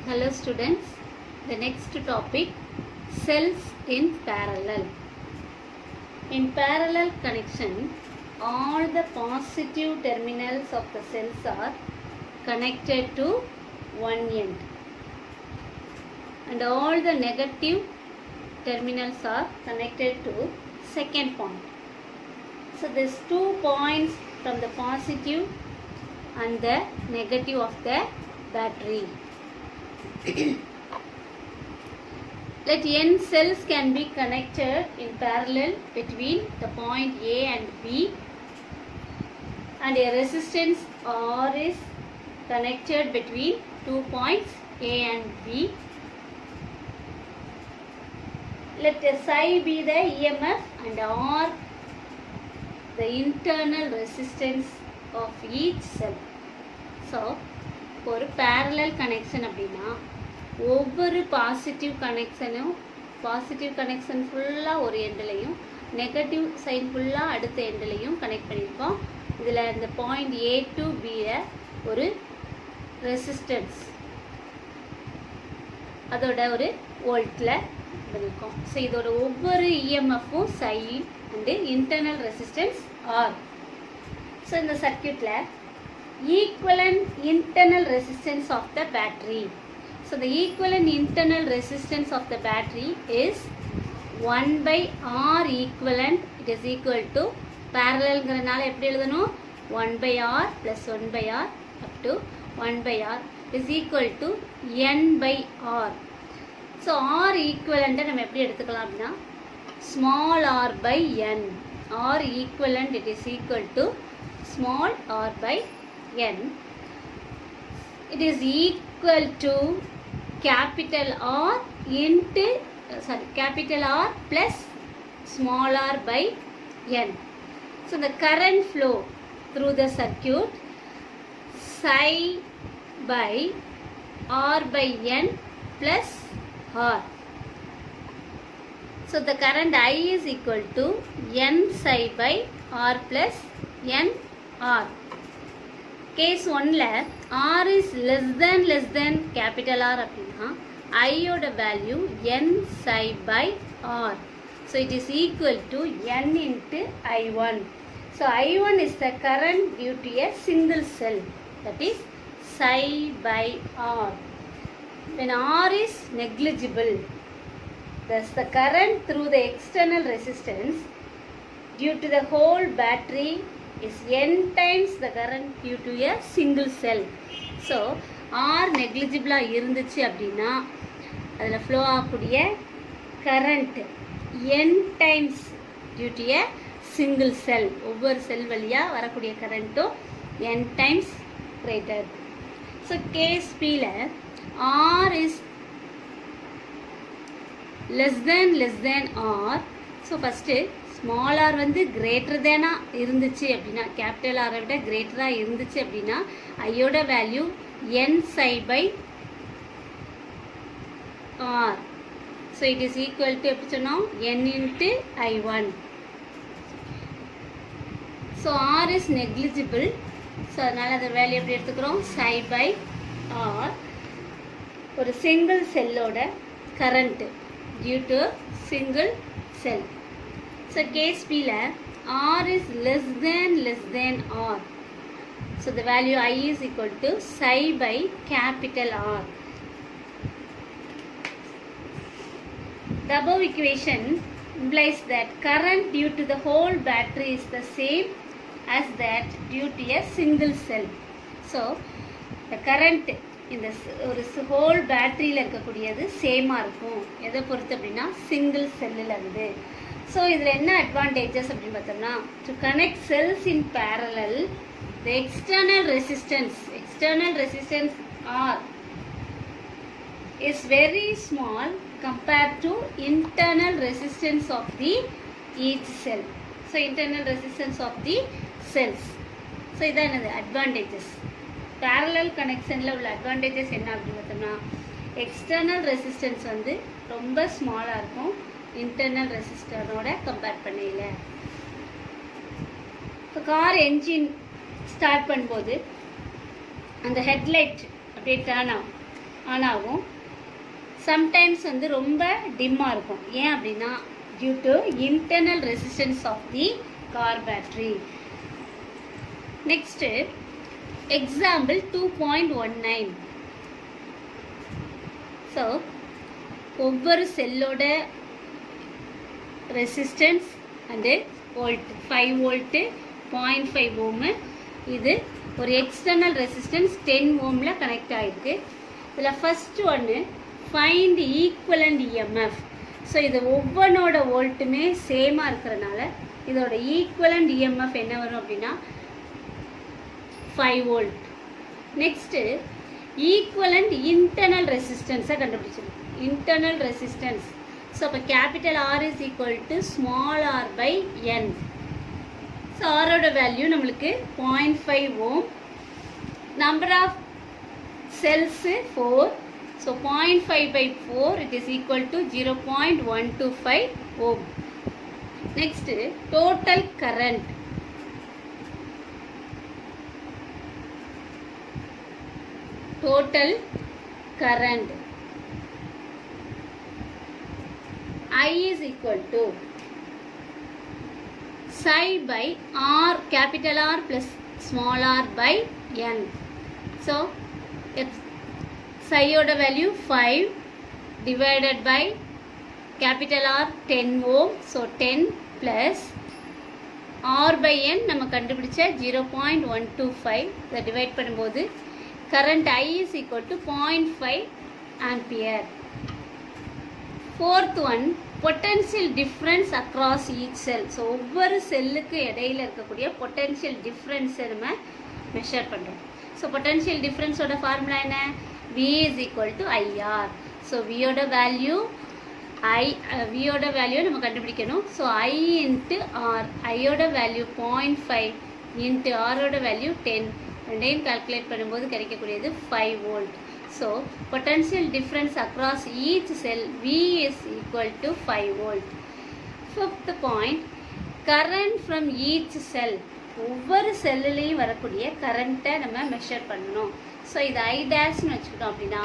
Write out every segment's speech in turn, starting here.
Hello students, the next topic, cells in parallel. In parallel connection, all the positive terminals of the cells are connected to one end and all the negative terminals are connected to second point. So these 2 points from the positive and the negative of the battery. Let n cells can be connected in parallel between the point A and B, and a resistance R is connected between 2 points A and B. Let psi be the EMF and R the internal resistance of each cell. So, ஒரு parallel connection அப்படின்னா ஒவ்வொரு positive connection ஃபுல்லாக ஒரு எண்ட்லையும் negative sign ஃபுல்லாக அடுத்த எண்ட்லையும் connect பண்ணியிருக்கோம். இதில் இந்த பாயிண்ட் A to B ஒரு ரெசிஸ்டன்ஸ் அதோட ஒரு வோல்ட்டில் பண்ணியிருக்கோம். ஸோ இதோட ஒவ்வொரு இஎம்எஃப்பும் psi and internal resistance r. So இந்த சர்க்யூட்டில் equivalent internal resistance of the battery. So the equivalent internal resistance of the battery is 1 by R equivalent. It is equal to parallel ங்கறனால எப்படி எழுதணும் 1 by R plus 1 by R up to 1 by R is equal to N by R. So R equivalent நம்ம எப்படி எடுத்துக்கலாம் அப்படின்னா small r by N. R equivalent it is equal to small r by N. It is equal to capital R into capital R plus small r by N. So the current flow through the circuit psi by R by N plus R. So the current I is equal to N psi by R plus N R. Case 1ல R is less than capital R அப்படின்னா I ஓட value N psi by R. So it is equal to N into I1. So I1 is the current due to a single cell, that is psi by R. When R is negligible, thus the current through the external resistance due to the whole battery is n times the current due to a single cell. So R negligible இருந்துச்சு அப்படின்னா அதில் flow ஆகக்கூடிய current n times due to a single cell. ஒவ்வொரு செல் வழியாக வரக்கூடிய கரண்ட்டும் n times greater. So case Pல R is less than R. So first small r வந்து greater தேனா இருந்துச்சு அப்படின்னா கேபிட்டல் ஆரை விட கிரேட்டராக இருந்துச்சு அப்படின்னா ஐயோட value n psi by r. So it is equal to எப்படி சொன்னோம் n into I1. ஸோ r is negligible. ஸோ அதனால் அந்த வேல்யூ எப்படி எடுத்துக்கிறோம் psi by r. ஒரு சிங்கிள் செல்லோட current due to single cell. So case B la R is less than R. So the value I is equal to psi by capital R. The above equation implies that current due to the whole battery is the same as that due to a single cell. So the current in the whole battery la இருக்கக்கூடியது சேமா இருக்கும். எதை பொறுத்து அப்படின்னா single செல்லில் இருந்து. So இதில் என்ன அட்வான்டேஜஸ் அப்படின்னு பார்த்தோம்னா to connect cells in parallel the external resistance are is very small compared to internal resistance of the each cell. So internal resistance of the cells. So இதான் என்னது அட்வான்டேஜஸ். பேரலல் கனெக்ஷனில் உள்ள advantages என்ன அப்படின்னு பார்த்தோம்னா external resistance வந்து ரொம்ப ஸ்மாலாக இருக்கும் internal ரெசிஸ்டரோட compare பண்ணல. இப்போ கார் என்ஜின் ஸ்டார்ட் பண்ணும்போது அந்த ஹெட்லைட் அப்படியே டர்ன் ஆகும். ஆன் ஆகும். சம்டைம்ஸ் வந்து ரொம்ப டிம்மாக இருக்கும். ஏன் அப்படின்னா due to internal resistance of the car battery. Next example 2.19. So ஒவ்வொரு செல்லோட resistance and volt 5 volt 0.5 ohm. இது ஒரு எக்ஸ்டர்னல் ரெசிஸ்டன்ஸ் 10 ஓமில் கனெக்ட் ஆகிருக்கு. இதில் ஃபஸ்ட்டு ஒன்று ஃபைண்ட் ஈக்குவலண்ட் இஎம்எஃப். ஸோ இது ஒவ்வொன்றோட வோல்ட்டுமே சேமாக இருக்கிறனால இதோட ஈக்குவலண்ட் இஎம்எஃப் என்ன வரும் அப்படின்னா 5 வோல்ட். நெக்ஸ்ட்டு ஈக்குவலண்ட் இன்டர்னல் ரெசிஸ்டன்ஸை கண்டுபிடிச்சிருக்கோம். Internal resistance. ஸோ அப்போ capital R is equal to small R by N. So ஆரோட வேல்யூ நம்மளுக்கு 0.5 ohm. Number of cells 4. So 0.5 by 4 it is equal to 0.125 ohm. Next total current. Total current I is equal to psi by R, capital R plus small r by n. So psi oda value 5 divided by capital R 10 ohm. So 10 plus R by n நம்ம கண்டுபிடிச்ச 0.125. இதை divide பண்ணும்போது current I is equal to 0.5 ampere. Fourth one, potential difference across each cell. So ஒவ்வொரு செல்லுக்கு இடையில இருக்கக்கூடிய potential difference நம்ம measure பண்ணுறோம். ஸோ potential difference ஓட ஃபார்முலா என்ன? V is equal to IR. So V ஓட வேல்யூ V ஓட வேல்யூ நம்ம கண்டுபிடிக்கணும். So I into R. I ஓட வேல்யூ 0.5 into R ஓட வேல்யூ 10. ரெண்டையும் கால்குலேட் பண்ணும்போது கிடைக்கக்கூடியது 5 volt. So potential difference across each sell V is equal to 5 volt. Fifth point, current from each செல். ஒவ்வொரு செல்லுலேயும் வரக்கூடிய கரண்ட்டை நம்ம மெஷர் பண்ணணும். ஸோ இது I டேஷ்னு வச்சுக்கிட்டோம் அப்படின்னா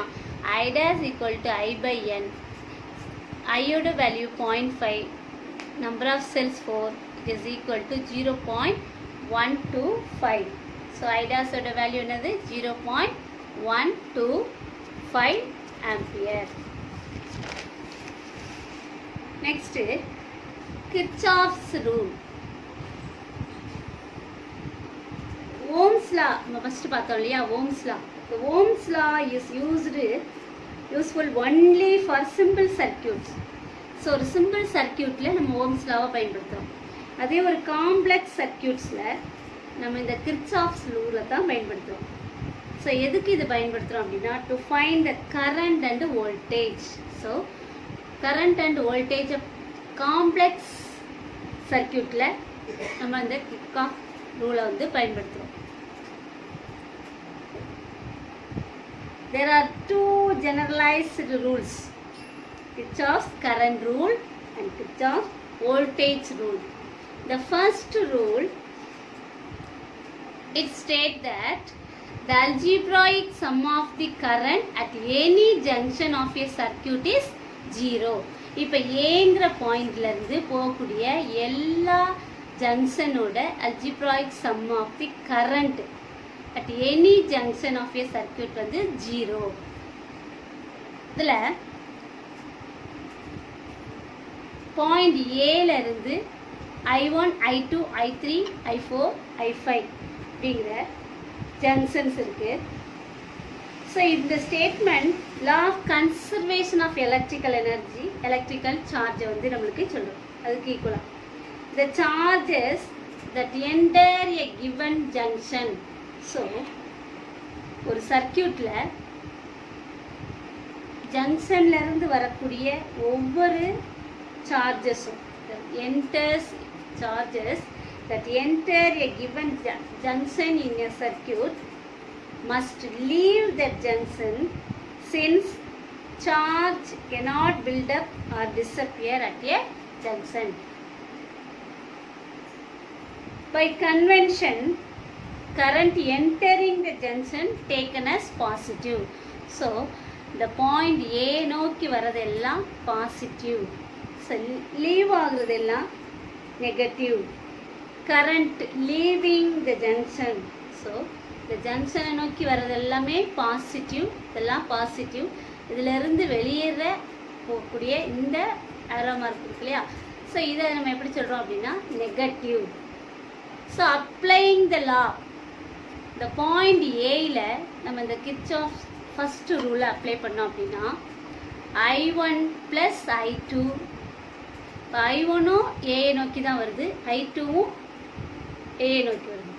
I dash equal to I by n. ஐயோட value 0.5, number of cells 4, it is equal to 0.125. So I dash ஓட வேல்யூ என்னது? 0.125 ampere. Next Kirchhoff's rule. Ohm's law நம்ம ஃபஸ்ட்டு பார்த்தோம் இல்லையா? Ohm's law. Ohm's law is useful only for simple circuits. So ஒரு simple சர்க்கியூட்டில் நம்ம Ohm's லாவை பயன்படுத்துகிறோம். அதே ஒரு காம்ப்ளெக்ஸ் சர்க்கியூட்ஸில் நம்ம இந்த கிர்ச்சாஃப்ஸ் ரூலை தான் பயன்படுத்துகிறோம். ஸோ எதுக்கு இது பயன்படுத்துகிறோம் அப்படின்னா to find the current and voltage. So current and voltage complex சர்க்கியூட்டில் நம்ம இந்த கிர்ச்சாஃப் ரூலை வந்து பயன்படுத்துகிறோம். There are two generalized rules, Kirchhoff's current rule and Kirchhoff's voltage rule. The first rule, it states that the algebraic sum of the current at any junction of a circuit is 0. இப்போ ஏங்கிற பாயிண்ட்லேருந்து போகக்கூடிய எல்லா ஜங்ஷனோட algebraic sum of the current at any junction of a circuit வந்து 0. இதில் point ஏலேருந்து I1, I2, I3, I4, I5 அப்படிங்கிற junctions இருக்குது. So இந்த statement law of conservation of electrical energy, electrical சார்ஜை வந்து நம்மளுக்கு சொல்லும். அதுக்கு ஈக்குவலாக the charges that enter a given junction. So ஒரு சர்க்கியூட்டில் ஜங்ஷன்லேருந்து வரக்கூடிய ஒவ்வொரு சார்ஜஸும் charges that enter a given junction in a circuit must leave that junction since charge cannot build up or disappear at a junction. By convention, current entering the junction taken as positive. So இந்த point A நோக்கி வரதெல்லாம் positive, leave ஆகுறதெல்லாம் negative. Current leaving the junction, so இந்த ஜங்ஷனை நோக்கி வர்றதெல்லாமே positive, இதெல்லாம் positive. இதிலிருந்து வெளியேற போகக்கூடிய இந்த ஆரோ மார்க் இருக்கு இல்லையா, ஸோ இதை நம்ம எப்படி சொல்கிறோம் அப்படின்னா நெகட்டிவ். ஸோ அப்ளைங் த லா, இந்த பாயிண்ட் ஏயில் நம்ம இந்த கிர்ச்சாஃப் ஃபஸ்ட்டு ரூலை அப்ளை பண்ணோம் அப்படின்னா I1 + I2, இப்போ I1ம் ஏயை நோக்கி தான் வருது, I2ம் ஏயை நோக்கி வருது,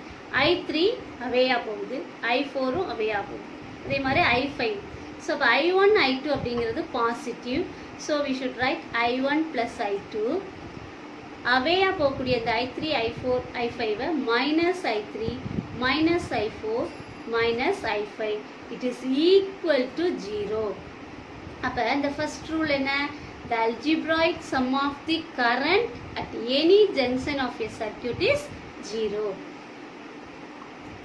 I3 அவையாக போகுது, I4ம் அவையாக போகுது, அதே மாதிரி I5. ஸோ இப்போ I1 I2 அப்படிங்கிறது positive. So we should write I1 + I2. அவையாக போகக்கூடிய இந்த I3 I4 I5 -I3 -I4 -I5 it is equal to 0. அப்போ இந்த ஃபர்ஸ்ட் ரூல் என்ன, the algebraic sum of the current at any junction of a circuit is 0.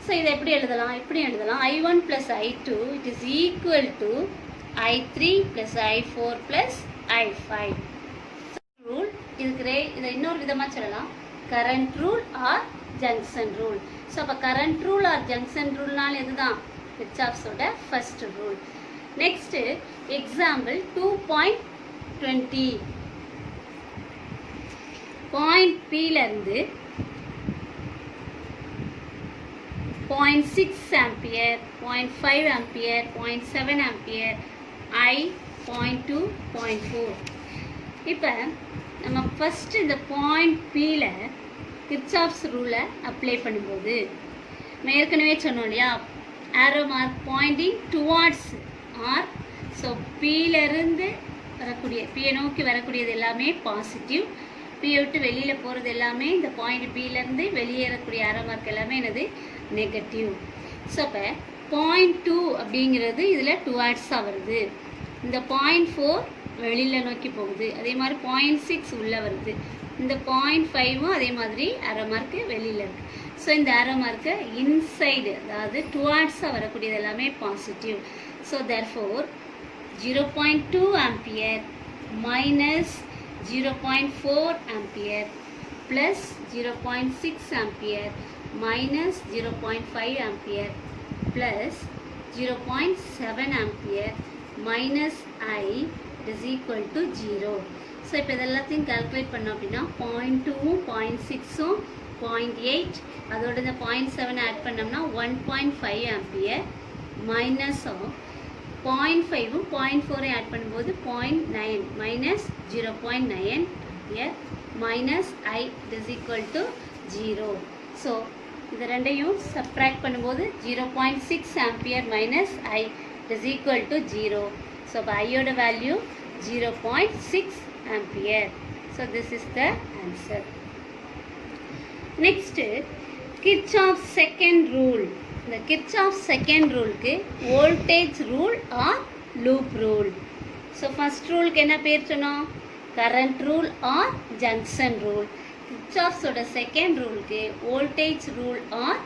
So இதை எப்படி எழுதலாம், I1 + I2 it is equal to I3 + I4 + I5. Rule இதை இன்னொரு விதமாக சொல்லலாம், current rule or junction rule. So அப்போ current rule or junction ரூல்னால இதுதான் கிர்ச்சாஃப்ஸோட first rule. Next example 2.20. Point Pலேருந்து 0.6 ஆம்பியர், 0.5 ஆம்பியர், 0.7 ஆம்பியர், I 0.2, 0.4. இப்போ நம்ம ஃபர்ஸ்ட் இந்த பாயிண்ட் Pல கிர்ச்சாஃப்ஸ் ரூலை அப்ளை பண்ணும்போது நம்ம ஏற்கனவே சொன்னோம் இல்லையா, arrow mark pointing towards are. So Pலேருந்து வரக்கூடிய, Pயை நோக்கி வரக்கூடியது எல்லாமே பாசிட்டிவ், Pயை விட்டு வெளியில் போகிறது எல்லாமே இந்த பாயிண்ட் Bலேருந்து வெளியேறக்கூடிய ஆரோ மார்க் எல்லாமே என்னது நெகட்டிவ். ஸோ இப்போ பாயிண்ட் 2 அப்படிங்கிறது இதில் டுவார்ட்ஸாக வருது, இந்த பாயிண்ட் 4 வெளியில் நோக்கி போகுது, அதே மாதிரி பாயிண்ட் 6 உள்ளே வருது, இந்த பாயிண்ட் 5ம் அதே மாதிரி ஆரோ மார்க்கு வெளியில் இருக்குது. ஸோ இந்த ஆரோ மார்க்கு இன்சைடு, அதாவது டுவார்ட்ஸாக வரக்கூடியது எல்லாமே positive. So therefore 0.2 ampere minus 0.4 ampere plus 0.6 ampere minus 0.5 ampere plus 0.7 ampere minus I is equal to 0. So இப்போ இதெல்லாத்தையும் கால்குலேட் பண்ணோம் அப்படின்னா 0.2ம் 0.6ம் 0.8 அதோட இந்த 0.7 ஆட் பண்ணோம்னா 1.5 ஆம்பியர் மைனஸ் ஆஃப் 0.5ம் 0.4 ஆட் பண்ணும்போது 0.9 minus 0.9 ampere minus I is equal to 0. So இது ரெண்டையும் சப்ராக்ட் பண்ணும்போது 0.6 ampere minus I is equal to 0. So இப்போ ஐயோட value 0.6 ampere. So this is the answer. Next Kirchhoff second rule. இந்த Kirchhoff second ரூலுக்கு voltage rule or loop rule. So first ரூலுக்கு என்ன பேர் சொன்னோம், current rule or junction rule. கிர்ச்சாஃப்ஸோட second ரூலுக்கு voltage rule or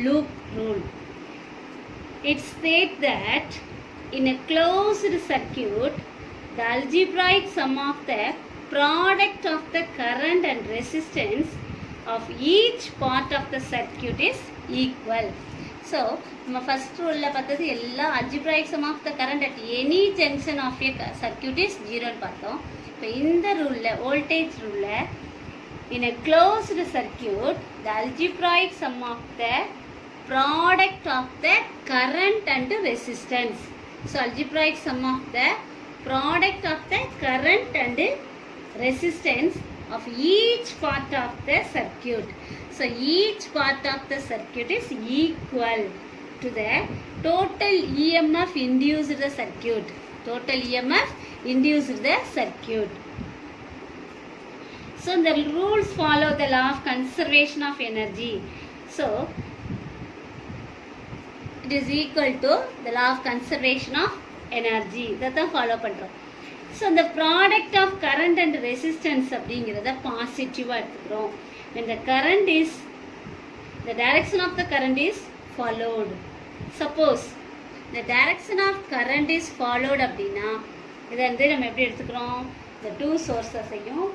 loop rule. It states that in a closed circuit, the algebraic sum of the product of the current and resistance of each part of the circuit is equal. So, நம்ம first ரூலில் பார்த்தது எல்லா algebraic sum of the current at any junction of a circuit is 0 பார்த்தோம். இப்போ இந்த ரூலில், voltage ரூலில், in a closed circuit, the algebraic sum of the product of the current and resistance. So algebraic sum of the product of the current and resistance of each part of the circuit. So each part of the circuit is equal to the total EMF induced the circuit. Total EMF induced the circuit. So the rules follow the law of conservation of energy. So it is equal to the law of conservation of energy. That follow பண்றோம். So the product of current and resistance அப்படிங்கறத பாசிட்டிவா எடுத்துக்கிறோம். When the current is, the direction of the current is followed. Suppose the direction of current is followed அப்படின்னா இதை வந்து நம்ம எப்படி எடுத்துக்கிறோம், the two sources-ஐயும்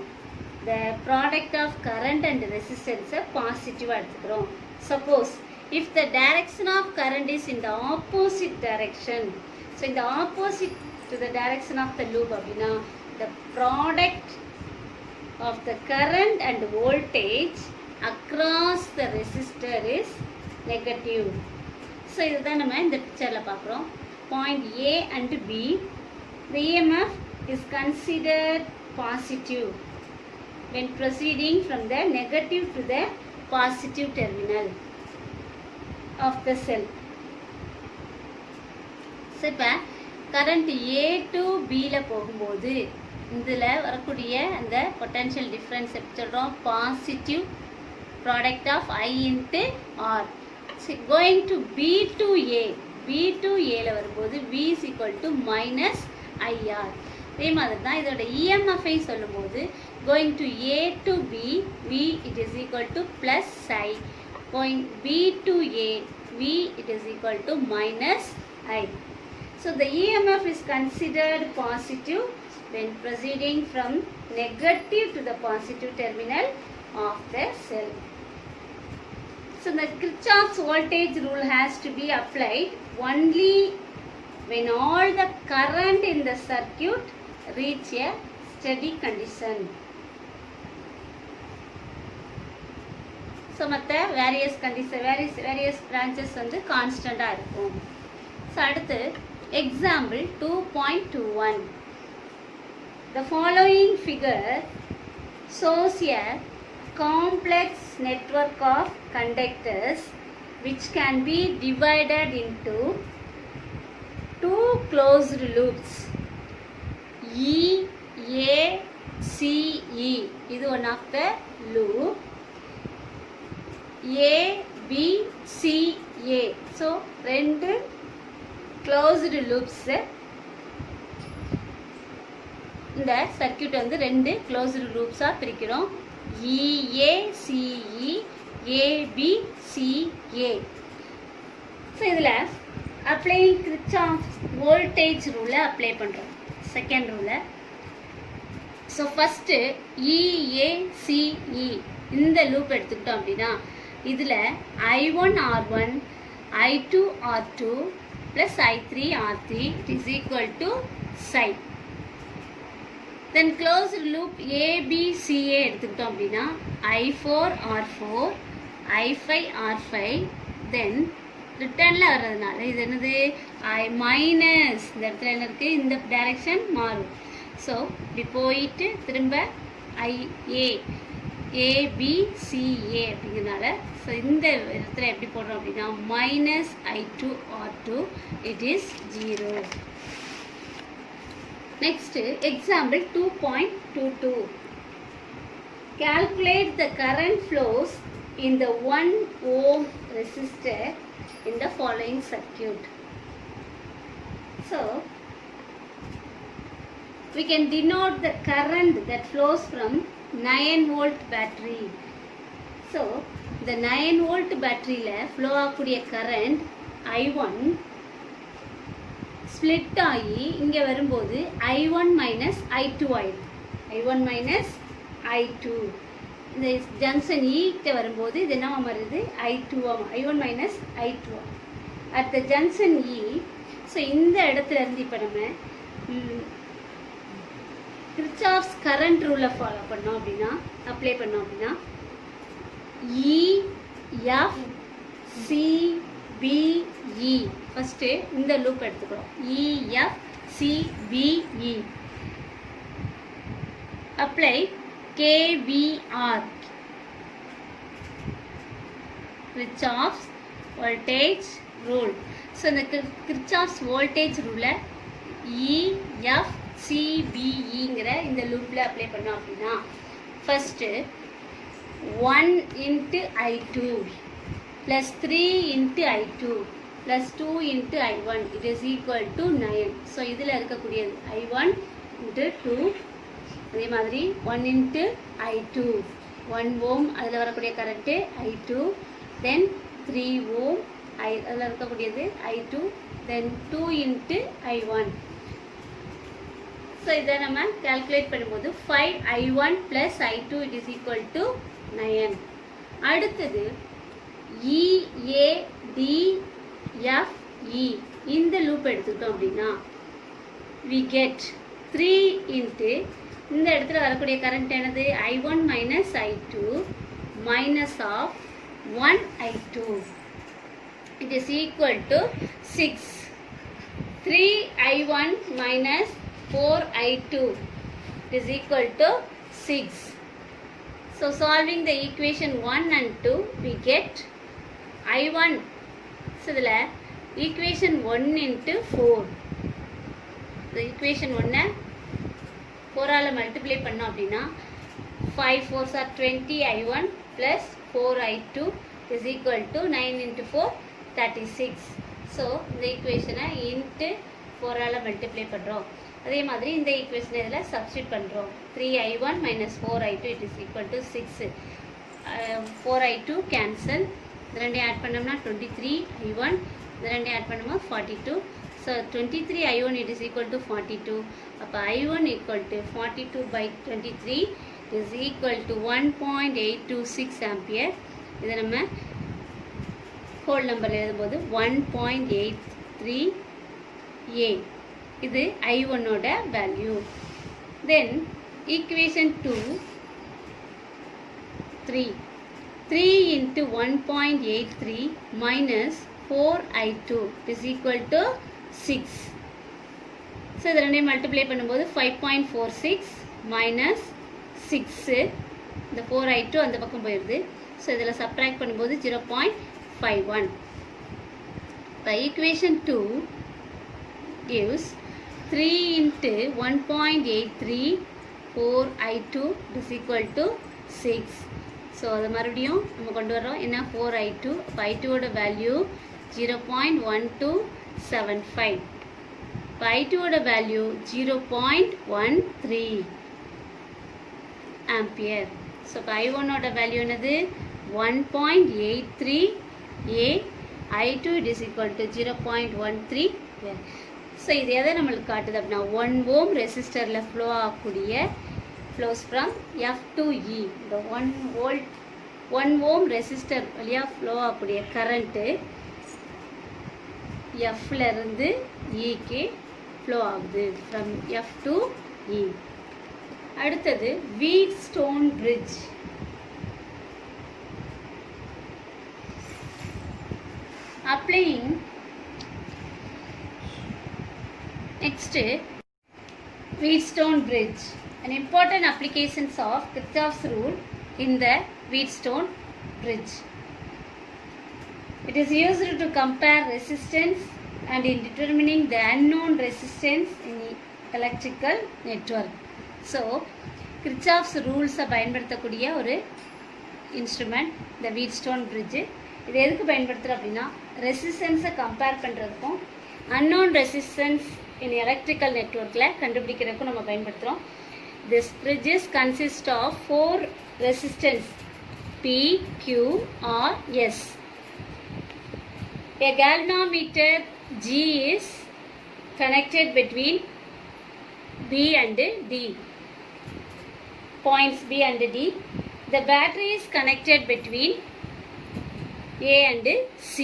the product of current and resistance பாசிட்டிவாக எடுத்துக்கிறோம். Suppose if the direction of current is in the opposite direction, so in the opposite to the direction of the loop அப்படின்னா the product of the current and voltage across the resistor is negative. So இதுதான் நம்ம இந்த பிக்சரில் பார்க்குறோம். Point A and B, the EMF is considered positive when proceeding from the negative to the positive terminal of the cell. So இப்போ current A to Bல போகும்போது இதில் வரக்கூடிய அந்த பொட்டன்ஷியல் டிஃப்ரென்ஸ் எப்படி சொல்கிறோம், positive product of I into R. Going to B to A, B to Aல வரும்போது V is equal to minus IR. அதே மாதிரி தான் இதோட EMF-ஐ சொல்லும்போது going to A to B, V it is equal to plus I. Going B to A, V it is equal to minus I. So the EMF is considered positive when proceeding from negative to the positive terminal of the cell. So the Kirchhoff's voltage rule has to be applied only when all the current in the circuit reach a steady condition. So மற்ற various condition, various branches வந்து கான்ஸ்டண்டாக இருக்கும். So அடுத்து example 2.21. The following figure shows a complex network of conductors which can be divided into two closed loops E, A, C, E. This is one of the loop A, B, C, A. So, two closed loops. இந்த circuit வந்து ரெண்டு closed லூப்ஸாக பிரிக்கிறோம். EACE, ABCA. So இதில் அப்ளைங் Kirchhoff's voltage ரூலை apply பண்ணுறோம், second ரூலை. So first EACE இந்த loop எடுத்துக்கிட்டோம் அப்படின்னா இதில் I1R1, I2R2 plus I3R3 is equal to psi. Then closed loop ABCA எடுத்துக்கிட்டோம் அப்படின்னா I4R4, I5R5, then ரிட்டர்னில் வர்றதுனால இது என்னது I மைனஸ், இந்த இடத்துல என்ன இருக்குது, இந்த டைரெக்ஷன் மாறும். ஸோ இப்படி போயிட்டு திரும்ப IA ABCA அப்படிங்கிறதுனால ஸோ இந்த இடத்துல எப்படி போடுறோம் அப்படின்னா minus I2R2, it is 0. Next, example 2.22. Calculate the current flows in the 1 ohm resistor in the following circuit. So, we can denote the current that flows from 9-volt battery. So, the 9-volt battery la flow ஆகக்கூடிய current I1 split ஆகி இங்கே வரும்போது I1 minus I2 ஆயிடும். I1 minus I2 இந்த junction ஈக்கிட்ட வரும்போது இது என்னவா மாறுது I2 I1 minus I2 at the junction E. So இந்த இடத்துல இருந்து இப்போ நம்ம கிர்ச்சாஃப்ஸ் கரண்ட் ரூலை ஃபாலோ பண்ணோம் அப்படின்னா அப்ளை பண்ணோம் அப்படின்னா EFCBE ஃபஸ்ட்டு இந்த லூப் எடுத்துக்கிறோம். EFCBE apply KVR Kirchhoff's voltage rule. So இந்த கிர்ச்சாஃப்ஸ் வோல்டேஜ் ரூலை EFCBEங்கிற இந்த லூப்பில் அப்ளை பண்ணோம் அப்படின்னா first 1 into I2 plus 3 into I2 plus 2 into I1 it is equal to 9. So இதில் இருக்கக்கூடியது I1 into 2, அதே மாதிரி 1 into I2 1 ohm அதில் வரக்கூடிய கரண்ட்டு I2, தென் 3 ohm அதில் இருக்கக்கூடியது I2 then 2 into I1. So இதை நம்ம calculate பண்ணும்போது 5I1 plus I2 it is equal to 9. அடுத்தது EADFE இந்த லூப் எடுத்துக்கிட்டோம் அப்படின்னா we get 3 into இந்த இடத்துல வரக்கூடிய கரண்ட் என்னது I1 minus I2 minus of 1I2 it is equal to 6. 3I1 minus 4I2 is equal to 6. So solving the equation 1 and 2 we get I1. So the equation 1 into 4. The equation 1 4 ஆல multiply பண்ணோம் அப்படின்னா 5 4s are 20 I1 plus 4I2 is equal to 9 into 4 36. So இந்த equation into 4 ஆல multiply பண்றோம். அதே மாதிரி இந்த equation இதில் சப்ஸ்டிட் பண்ணுறோம் 3I1 minus 4I2 it is equal to 6. 4I2 cancel, இது ரெண்டையும் ஆட் பண்ணோம்னா 23I1, இது ரெண்டையும் ஆட் பண்ணோம்னா 42. So 23I1 it is equal to 42. அப்போ I1 equal to 42 by 23 is equal to 1.826 ampere. இதை நம்ம ஹோல் நம்பர் எழுதும்போது 1.83A. இது I1 ஓட value. Then equation 2 3 into 1.83 minus 4I2 is equal to 6. So இது ரெண்டையும் மல்டிப்ளை பண்ணும்போது 5.46 minus 6. இந்த 4I2 அந்த பக்கம் போயிடுது. ஸோ இதில் சப்ராக்ட் பண்ணும்போது 0.51. இப்போ equation 2 gives 3 into 1.83 4I2 is equal to 6. So அது மறுபடியும் நம்ம கொண்டு வரோம் என்ன 4I2. அப்போ I2 ஓட வேல்யூ 0.1275. இப்போ I2 ஓட வேல்யூ 0.13 ஆம்பியர். ஸோ இப்போ I1 ஓட வேல்யூ என்னது 1.83A. I2 it is equal to 0.13. So இது எதை நம்மளுக்கு காட்டுது அப்படின்னா 1 ohm ரெசிஸ்டரில் ஃப்ளோ ஆகக்கூடிய flows from F to E. இந்த 1 ohm ரெசிஸ்டர் வழியாக ஃப்ளோ ஆகக்கூடிய கரண்ட்டு Fலேருந்து Eக்கு ஃப்ளோ ஆகுது ஃப்ரம் F to E. அடுத்தது Wheatstone bridge. Applying next Wheatstone bridge. An important applications of Kirchhoff's rule in the Wheatstone bridge. It is used to compare resistance and in determining the unknown resistance in the electrical network. So Kirchhoff's rules பயன்படுத்தக்கூடிய ஒரு instrument இந்த Wheatstone bridge. இது எதுக்கு பயன்படுத்துகிறோம் அப்படின்னா ரெசிஸ்டன்ஸை compare பண்ணுறதுக்கும் unknown resistance in electrical networkல கண்டுபிடிக்கிறதுக்கும் நம்ம பயன்படுத்துகிறோம். This bridges consist of 4 resistance P, Q, R, S. A galvanometer G is connected between B and D. Points B and D. The battery is connected between A and C.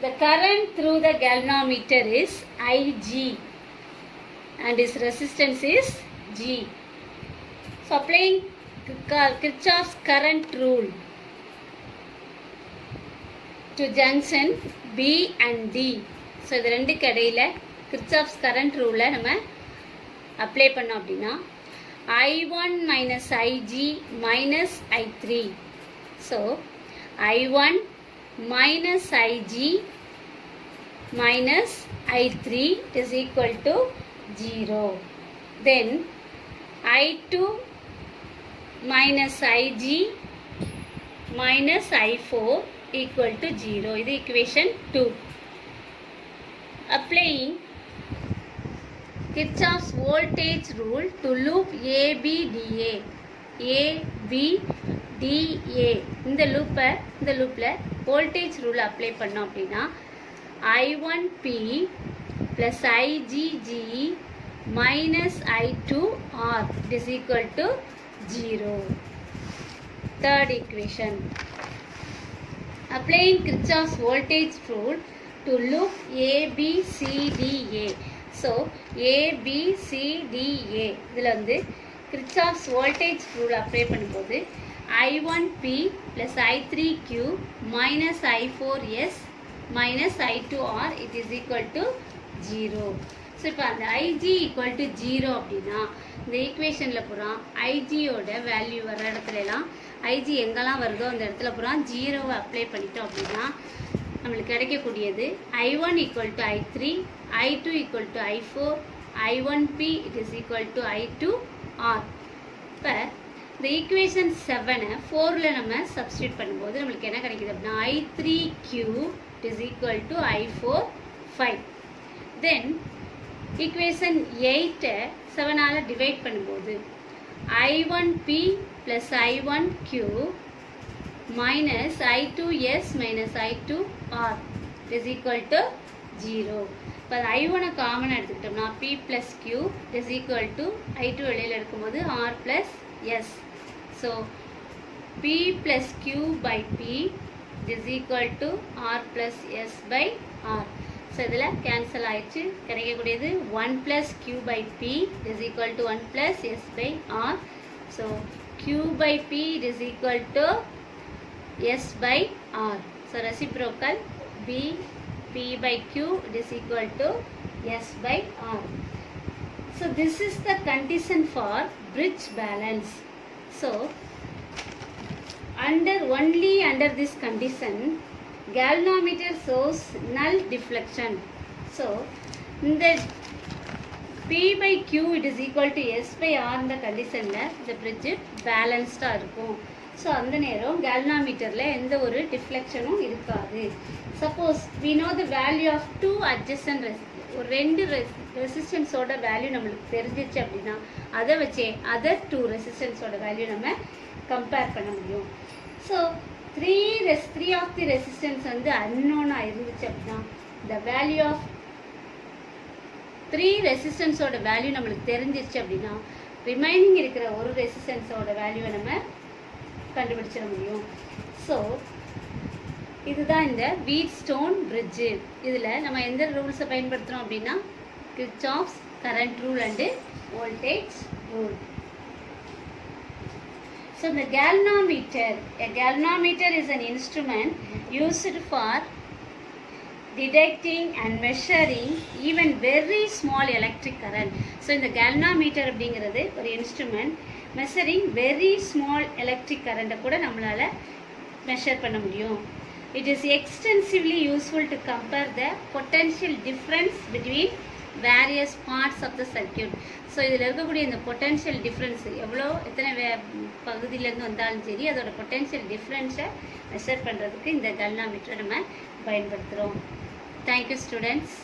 The current through the galvanometer is Ig and its resistance is G. So applying Kirchhoff's current rule to junction B and D. So இது ரெண்டுக்கு இடையில Kirchhoff's current rule நம்ம apply பண்ணோம் அப்படின்னா I1 minus Ig minus I3. So I1 minus Ig minus I3 is equal to 0. Then I2 minus Ig minus I4 equal to 0. This is equation 2. Applying Kirchhoff's voltage rule to loop ABDA. DA இந்த லூப்பில் voltage rule apply பண்ணோம் அப்படின்னா I1P plus IGG minus I2R is equal to 0. Third equation. Applying Kirchhoff's voltage rule to loop ABCDA. So ABCDA இதில் வந்து Kirchhoff's voltage rule apply பண்ணும்போது I1P plus I3Q minus I4S minus I2R it is equal to 0. So இப்போ அந்த IG equal to 0 அப்படின்னா இந்த ஈக்குவேஷனில் பூரா ஐஜியோட value வர இடத்துலலாம் ஐஜி எங்கெல்லாம் வருதோ அந்த இடத்துல பூரா 0வை அப்ளை பண்ணிட்டோம் அப்படின்னா நம்மளுக்கு கிடைக்கக்கூடியது I1 equal to I3, I2 equal to I4, I1P it is equal to I2R. இப்போ இந்த ஈக்குவேஷன் 7 4ல் நம்ம சப்ஸ்டியூட் பண்ணும்போது நம்மளுக்கு என்ன கிடைக்குது அப்படின்னா I3Q it is equal to I4 5. Then equation 8 7ஆல் divide பண்ணும்போது I1P plus I1Q minus I2S minus I2R is equal to 0. இப்போ I1 காமனாக எடுத்துக்கிட்டோம்னா P plus Q is equal to I2 வெளியில் எடுக்கும்போது R plus S. So P plus Q by P is equal to R plus S by R. So இதில் cancel ஆயிடுச்சு. கிடைக்கக்கூடியது 1 plus Q by P is equal to 1 plus S by R. So Q by P is equal to S by R. So reciprocal B P by Q is equal to S by R. So this is the condition for bridge balance. So only under this condition galvanometer shows null deflection. So the P by Q it is equal to S by R இந்த கண்டிஷனில் இந்த bridge பேலன்ஸ்டாக இருக்கும். So அந்த நேரம் galvanometerல எந்த ஒரு டிஃப்ளெக்ஷனும் இருக்காது. Suppose we know the value of two adjacent ஒரு ரெண்டு ரெசிஸ்டன்ஸோட வேல்யூ நம்மளுக்கு தெரிஞ்சிச்சு அப்படின்னா அதை வச்சே அதர் டூ ரெசிஸ்டன்ஸோட வேல்யூ நம்ம கம்பேர் பண்ண முடியும். So three of the resistance வந்து அன்னோனாக இருந்துச்சு அப்படின்னா the value of 3 ரெசிஸ்டன்ஸோட வேல்யூ நம்மளுக்கு தெரிஞ்சிருச்சு அப்படின்னா ரிமைனிங் இருக்கிற ஒரு ரெசிஸ்டன்ஸோட வேல்யூவை நம்ம கண்டுபிடிச்சிட முடியும். ஸோ இதுதான் இந்த வீட்ஸ்டோன் பிரிட்ஜு. இதில் நம்ம எந்த ரூல்ஸை பயன்படுத்துகிறோம் அப்படின்னா Kirchhoff's current rule and voltage rule. So the galvanometer is an instrument used for detecting and measuring even very small electric current. So இந்த galvanometer அப்படிங்கிறது ஒரு instrument measuring very small electric current கூட நம்மளால measure பண்ண முடியும். It is extensively useful to compare the potential difference between various parts of the circuit. So இதில் இருக்கக்கூடிய இந்த பொட்டென்ஷியல் டிஃப்ரென்ஸ் எத்தனை பகுதியிலேருந்து வந்தாலும் சரி அதோட பொட்டென்ஷியல் டிஃப்ரென்ஸை மெஷர் பண்ணுறதுக்கு இந்த galvanometer நம்ம பயன்படுத்துகிறோம். Thank you students.